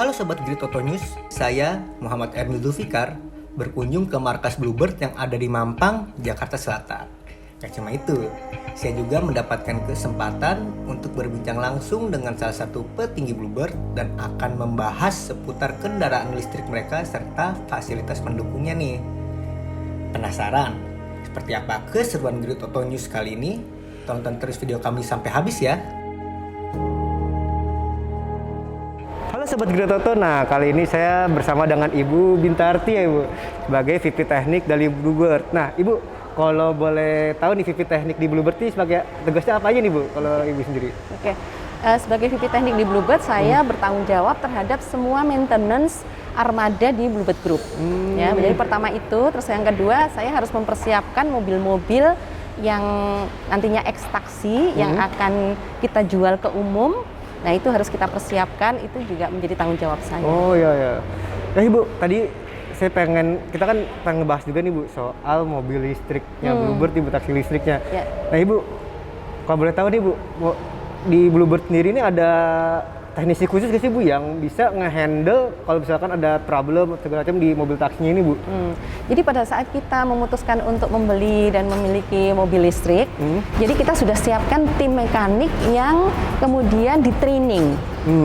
Halo Sobat Grid Auto News, saya Muhammad Ernil Zulfikar berkunjung ke markas Bluebird yang ada di Mampang, Jakarta Selatan. Gak cuma itu, saya juga mendapatkan kesempatan untuk berbincang langsung dengan salah satu petinggi Bluebird dan akan membahas seputar kendaraan listrik mereka serta fasilitas pendukungnya nih. Penasaran? Seperti apa keseruan Grid Auto News kali ini? Tonton terus video kami sampai habis ya. Halo Sobat Grid Auto, nah kali ini saya bersama dengan Ibu Bintarti ya Ibu, sebagai VP Teknik dari Bluebird. Nah Ibu, kalau boleh tahu nih VP Teknik di Bluebird ini sebagai tugasnya apa aja nih Bu, kalau Ibu sendiri? Oke, sebagai VP Teknik di Bluebird, saya bertanggung jawab terhadap semua maintenance armada di Bluebird Group. Ya, jadi pertama itu, terus yang kedua saya harus mempersiapkan mobil-mobil yang nantinya ekstaksi yang akan kita jual ke umum. Nah itu harus kita persiapkan, itu juga menjadi tanggung jawab saya. Oh iya ya. Nah Ibu, tadi kita kan pengen ngebahas juga nih Bu soal mobil listriknya Bluebird, Ibu, taksi listriknya. Ya. Nah Ibu, kalau boleh tahu nih Bu, di Bluebird sendiri ini ada teknisi khusus gak sih Bu yang bisa nge-handle kalau misalkan ada problem segala macam di mobil taksinya ini Bu? Jadi pada saat kita memutuskan untuk membeli dan memiliki mobil listrik, jadi kita sudah siapkan tim mekanik yang kemudian di-training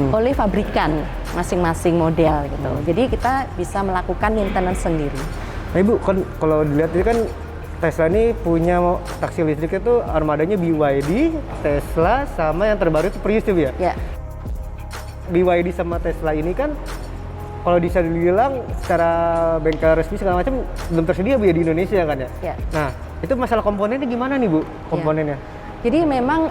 oleh pabrikan masing-masing model gitu. Jadi kita bisa melakukan maintenance sendiri. Nah Ibu, kan kalau dilihat ini kan Tesla ini punya taksi listrik itu armadanya BYD, Tesla, sama yang terbaru itu Prius ya? Ya. BYD sama Tesla ini kan kalau bisa dibilang secara bengkel resmi segala macam belum tersedia Bu ya di Indonesia kan ya? Ya. Nah, itu masalah komponennya gimana nih Bu? Komponennya? Jadi memang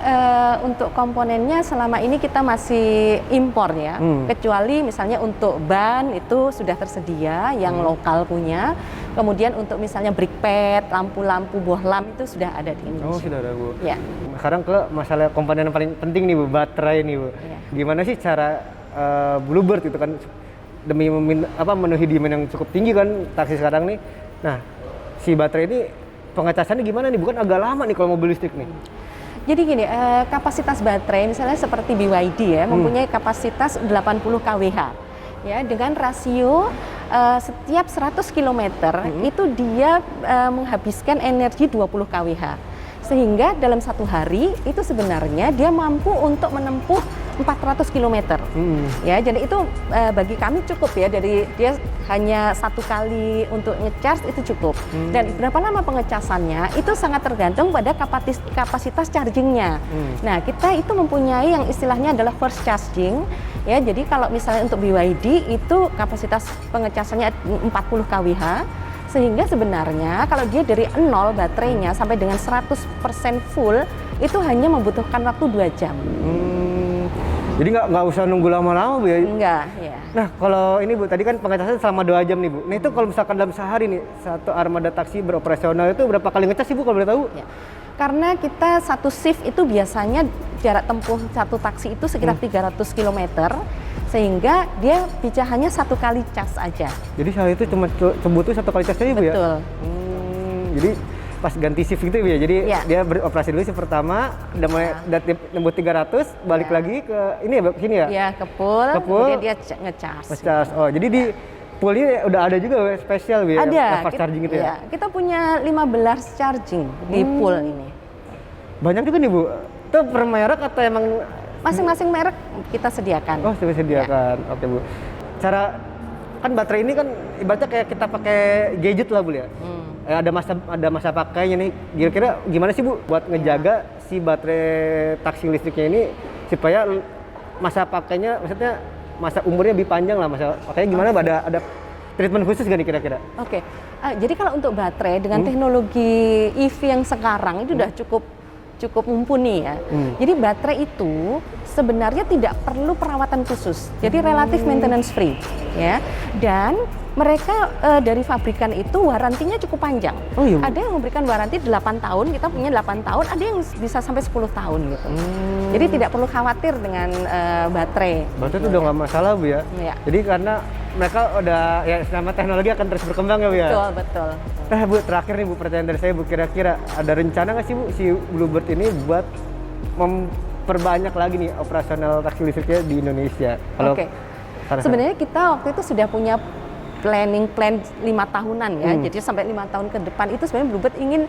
untuk komponennya selama ini kita masih impor ya, kecuali misalnya untuk ban itu sudah tersedia yang lokal punya. Kemudian untuk misalnya brake pad, lampu-lampu bohlam itu sudah ada di Indonesia. Oh sudah ada Bu. Ya. Sekarang ke masalah komponen yang paling penting nih Bu, baterai nih Bu. Ya. Gimana sih cara Bluebird itu kan demi memenuhi demand yang cukup tinggi kan taksi sekarang nih. Nah, si baterai ini pengecasannya gimana nih? Bukan agak lama nih kalau mobil listrik nih. Jadi gini, kapasitas baterai misalnya seperti BYD ya, mempunyai kapasitas 80 kWh. Ya, dengan rasio setiap 100 km itu dia menghabiskan energi 20 kWh. Sehingga dalam satu hari itu sebenarnya dia mampu untuk menempuh 400 km. Ya, jadi itu bagi kami cukup ya, dari dia hanya satu kali untuk ngecharge itu cukup. Dan berapa lama pengecasannya itu sangat tergantung pada kapasitas chargingnya. Nah, kita itu mempunyai yang istilahnya adalah first charging. Ya, jadi kalau misalnya untuk BYD itu kapasitas pengecasannya 40 kWh. Sehingga sebenarnya kalau dia dari 0 baterainya sampai dengan 100% full itu hanya membutuhkan waktu 2 jam. Jadi nggak usah nunggu lama-lama Bu ya? Enggak, ya. Nah kalau ini Bu, tadi kan pengecasan selama 2 jam nih Bu. Nah itu kalau misalkan dalam sehari nih, satu armada taksi beroperasional itu berapa kali ngecas sih Bu kalau boleh tahu? Ya. Karena kita satu shift itu biasanya jarak tempuh satu taksi itu sekitar 300 km. Sehingga dia bisa hanya satu kali cas aja. Jadi sehari itu cuma butuh satu kali cas aja Bu ya? Betul. Jadi pas ganti shift gitu ya, jadi dia beroperasi dulu shift pertama, udah mulai nembus 300, balik lagi ke ini ya, sini ya? Iya, ke pool, kemudian dia ngecas. Oh, jadi di pool ini udah ada juga spesial Bu ya? Ada. Fast charging gitu ya? Kita punya 15 charging di pool ini. Banyak juga nih Bu, itu per merek atau emang? Masing-masing merek kita sediakan. Oh, sudah disediakan. Oke Bu. Cara kan baterai ini kan ibaratnya kayak kita pakai gadget lah Bu ya. Ada masa pakainya nih. Kira-kira gimana sih Bu buat ngejaga si baterai taksi listriknya ini supaya masa pakainya, maksudnya masa umurnya lebih panjang lah, masa pakainya gimana? Ada treatment khusus gak nih kira-kira? Oke. Jadi kalau untuk baterai dengan teknologi EV yang sekarang itu udah cukup mumpuni ya. Jadi baterai itu sebenarnya tidak perlu perawatan khusus. Jadi relatif maintenance free ya. Dan mereka dari pabrikan itu warantinya cukup panjang. Oh, iya. Ada yang memberikan waranti 8 tahun, kita punya 8 tahun, ada yang bisa sampai 10 tahun gitu. Jadi tidak perlu khawatir dengan baterai. Baterai itu udah nggak masalah Bu ya? Ya. Jadi karena mereka udah ya selama teknologi akan terus berkembang ya Bu ya? Betul. Nah Bu, terakhir nih Bu, pertanyaan dari saya Bu, kira-kira ada rencana nggak sih Bu si Bluebird ini buat memperbanyak lagi nih operasional taksi listriknya di Indonesia? Oke. Sebenarnya kita waktu itu sudah punya plan 5 tahunan ya. Jadi sampai 5 tahun ke depan itu sebenarnya Bluebird ingin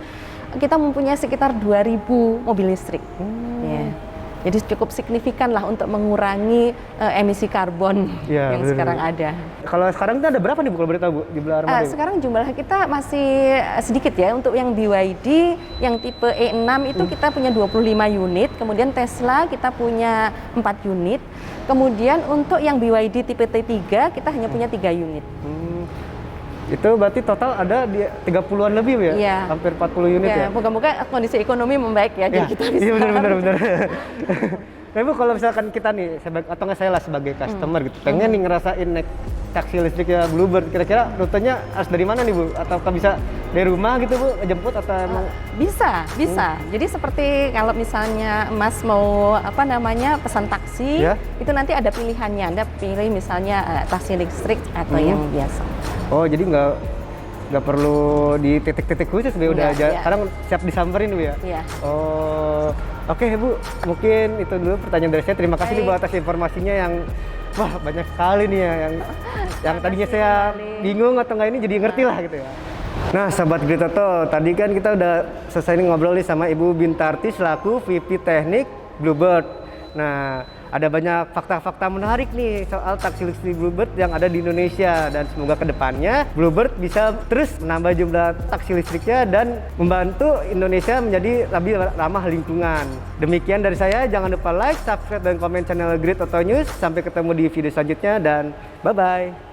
kita mempunyai sekitar 2.000 mobil listrik. Ya. Jadi cukup signifikan lah untuk mengurangi emisi karbon yang sekarang ada. Kalau sekarang itu ada berapa nih Bu kalau boleh tahu Bu di Blue Armada? Sekarang jumlah kita masih sedikit ya. Untuk yang BYD yang tipe E6 itu kita punya 25 unit, kemudian Tesla kita punya 4 unit. Kemudian untuk yang BYD tipe T3 kita hanya punya 3 unit. Itu berarti total ada di 30-an lebih ya? Iya. Hampir 40 unit ya? Moga-moga kondisi ekonomi membaik ya, jadi kita bisa. Iya benar. Tapi Bu, kalau misalkan kita nih, atau nggak saya lah sebagai customer gitu, pengen nih ngerasain naik taksi listrik ya Bluebird, kira-kira rutenya harus dari mana nih Bu? Ataukah bisa dari rumah gitu Bu, jemput atau emang? Bisa. Jadi seperti kalau misalnya Mas mau pesan taksi, itu nanti ada pilihannya. Anda pilih misalnya taksi listrik atau yang biasa. Oh, jadi nggak perlu di titik-titik khusus Bu, udah aja. Sekarang siap disamperin Bu ya? Iya. Oh, oke Bu, mungkin itu dulu pertanyaan dari saya. Terima kasih nih Bu atas informasinya yang wah banyak sekali nih ya, yang tadinya saya bingung atau nggak ini jadi ngerti lah gitu ya. Nah, sahabat Grid Auto, tadi kan kita udah selesai ngobrol nih sama Ibu Bintarti selaku VP Teknik Bluebird. Nah, ada banyak fakta-fakta menarik nih soal taksi listrik Bluebird yang ada di Indonesia, dan semoga kedepannya Bluebird bisa terus menambah jumlah taksi listriknya dan membantu Indonesia menjadi lebih ramah lingkungan. Demikian dari saya, jangan lupa like, subscribe, dan komen channel Grid Auto News. Sampai ketemu di video selanjutnya dan bye-bye.